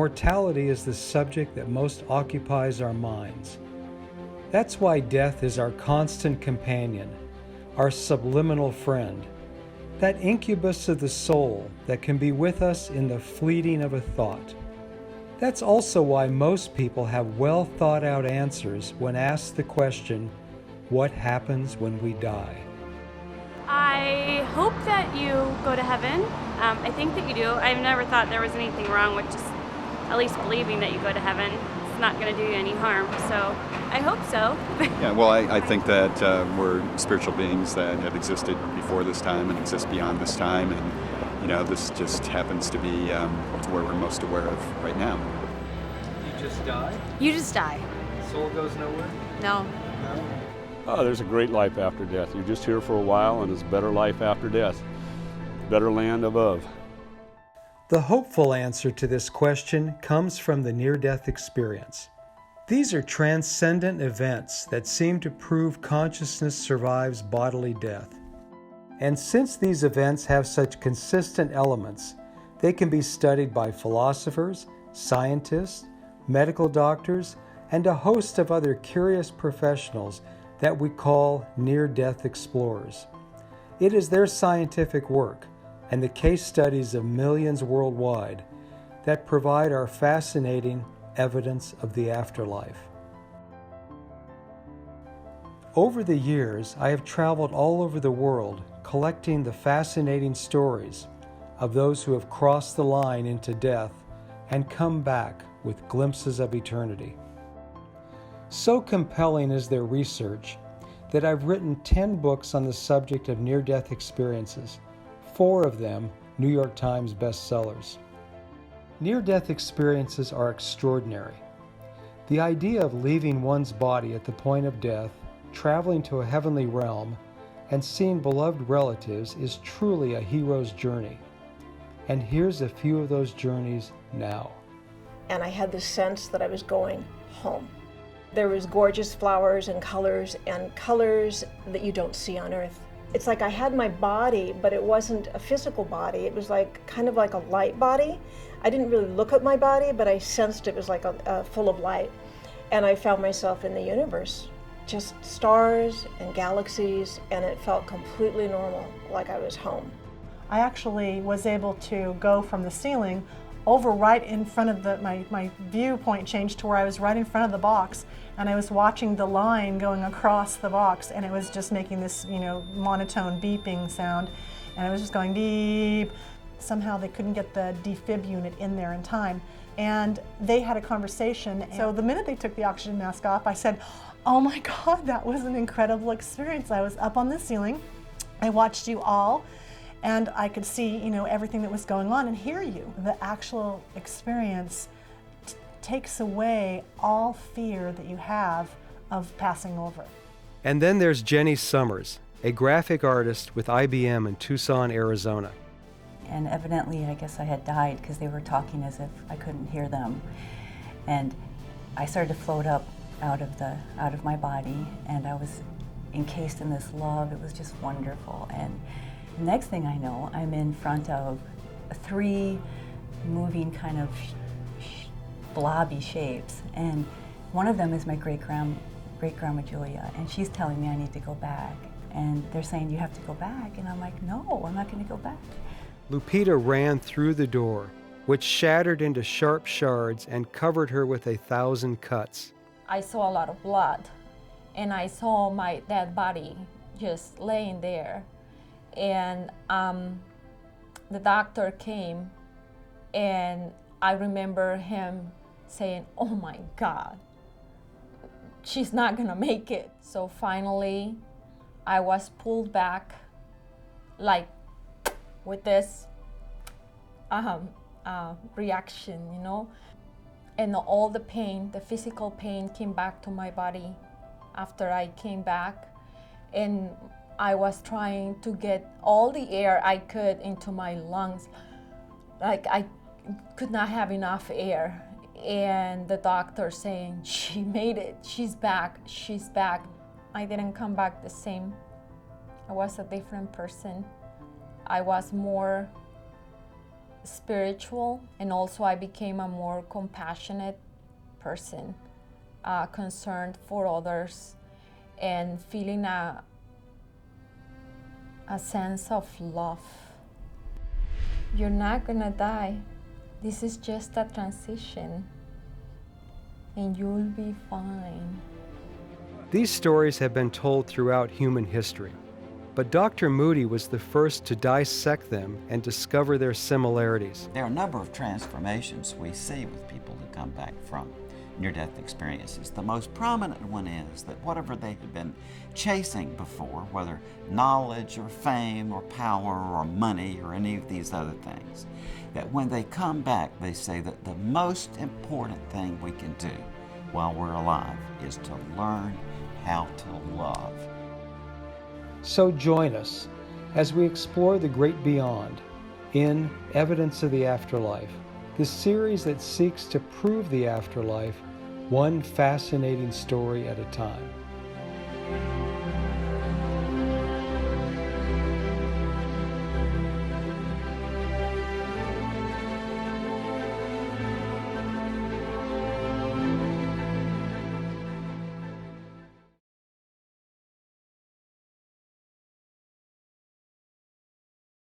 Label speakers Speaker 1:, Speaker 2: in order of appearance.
Speaker 1: mortality is the subject that most occupies our minds. That's why death is our constant companion, our subliminal friend, that incubus of the soul that can be with us in the fleeting of a thought. That's also why most people have well thought out answers when asked the question, what happens when we die?
Speaker 2: I hope that you go to heaven. I think that you do. I've never thought there was anything wrong with just at least believing that you go to heaven. It's not going to do you any harm, so I hope so.
Speaker 3: Yeah, well, I think that we're spiritual beings that have existed before this time and exist beyond this time, and this just happens to be where we're most aware of right now.
Speaker 1: You just die?
Speaker 4: You just die.
Speaker 1: Soul goes nowhere?
Speaker 4: No.
Speaker 1: No?
Speaker 5: Oh, there's a great life after death. You're just here for a while, and there's a better life after death. Better land above.
Speaker 1: The hopeful answer to this question comes from the near-death experience. These are transcendent events that seem to prove consciousness survives bodily death. And since these events have such consistent elements, they can be studied by philosophers, scientists, medical doctors, and a host of other curious professionals that we call near-death explorers. It is their scientific work and the case studies of millions worldwide that provide our fascinating evidence of the afterlife. Over the years, I have traveled all over the world collecting the fascinating stories of those who have crossed the line into death and come back with glimpses of eternity. So compelling is their research that I've written 10 books on the subject of near-death experiences, 4 of them New York Times bestsellers. Near-death experiences are extraordinary. The idea of leaving one's body at the point of death, traveling to a heavenly realm, and seeing beloved relatives is truly a hero's journey. And here's a few of those journeys now.
Speaker 6: And I had this sense that I was going home. There was gorgeous flowers and colors that you don't see on Earth. It's like I had my body, but it wasn't a physical body. It was kind of like a light body. I didn't really look at my body, but I sensed it was like a full of light. And I found myself in the universe, just stars and galaxies, and it felt completely normal, like I was home.
Speaker 7: I actually was able to go from the ceiling over right in front of my viewpoint changed to where I was right in front of the box, and I was watching the line going across the box, and it was just making this, monotone beeping sound, and it was just going beep. Somehow they couldn't get the defib unit in there in time, and they had a conversation. So the minute they took the oxygen mask off, I said, "Oh my God, that was an incredible experience." I was up on the ceiling, I watched you all, and I could see, everything that was going on and hear you. The actual experience takes away all fear that you have of passing over.
Speaker 1: And then there's Jenny Summers, a graphic artist with IBM in Tucson, Arizona.
Speaker 8: And evidently, I guess I had died because they were talking as if I couldn't hear them. And I started to float up out of my body, and I was encased in this love. It was just wonderful. And the next thing I know, I'm in front of 3 moving kind of blobby shapes, and one of them is my great-grandma Julia, and she's telling me I need to go back, and they're saying you have to go back, and I'm like, no, I'm not going to go back.
Speaker 1: Lupita ran through the door, which shattered into sharp shards and covered her with 1,000 cuts.
Speaker 9: I saw a lot of blood, and I saw my dead body just laying there. And the doctor came, and I remember him saying, "Oh my God, she's not gonna make it." So finally, I was pulled back, like with this reaction, and all the pain, the physical pain came back to my body after I came back, and I was trying to get all the air I could into my lungs. Like I could not have enough air. And the doctor saying, "She made it, she's back, she's back." I didn't come back the same. I was a different person. I was more spiritual, and also I became a more compassionate person, concerned for others, and feeling a sense of love. You're not gonna die. This is just a transition, and you'll be fine.
Speaker 1: These stories have been told throughout human history, but Dr. Moody was the first to dissect them and discover their similarities.
Speaker 4: There are a number of transformations we see with people who come back from near-death experiences. The most prominent one is that whatever they had been chasing before, whether knowledge or fame or power or money or any of these other things, that when they come back, they say that the most important thing we can do while we're alive is to learn how to love.
Speaker 1: So join us as we explore the great beyond in Evidence of the Afterlife, the series that seeks to prove the afterlife one fascinating story at a time.